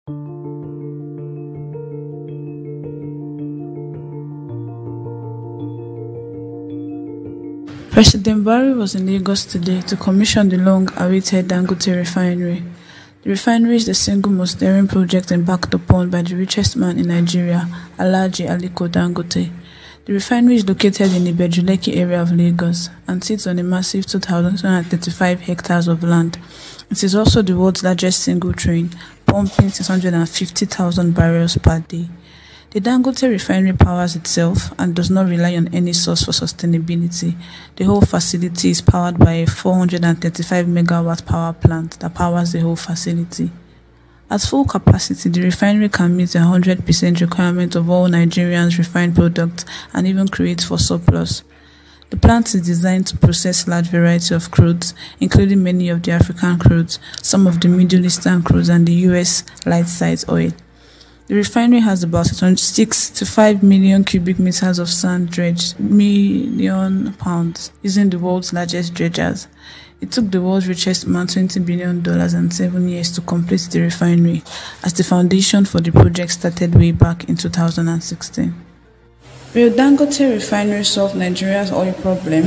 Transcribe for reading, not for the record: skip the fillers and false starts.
President Buhari was in Lagos today to commission the long-awaited Dangote Refinery. The refinery is the single most daring project embarked upon by the richest man in Nigeria, Alhaji Aliko Dangote. The refinery is located in the Bejuleki area of Lagos and sits on a massive 2,235 hectares of land. It is also the world's largest single train, pumping 650,000 barrels per day. The Dangote refinery powers itself and does not rely on any source for sustainability. The whole facility is powered by a 435 megawatt power plant that powers the whole facility. At full capacity, the refinery can meet 100% requirement of all Nigerians' refined products and even create for surplus. The plant is designed to process large variety of crudes, including many of the African crudes, some of the Middle Eastern crudes, and the US light side oil. The refinery has about 6 to 5 million cubic meters of sand dredged, million pounds, using the world's largest dredgers. It took the world's richest man $20 billion and 7 years to complete the refinery, as the foundation for the project started way back in 2016. Will Dangote Refinery solve Nigeria's oil problem?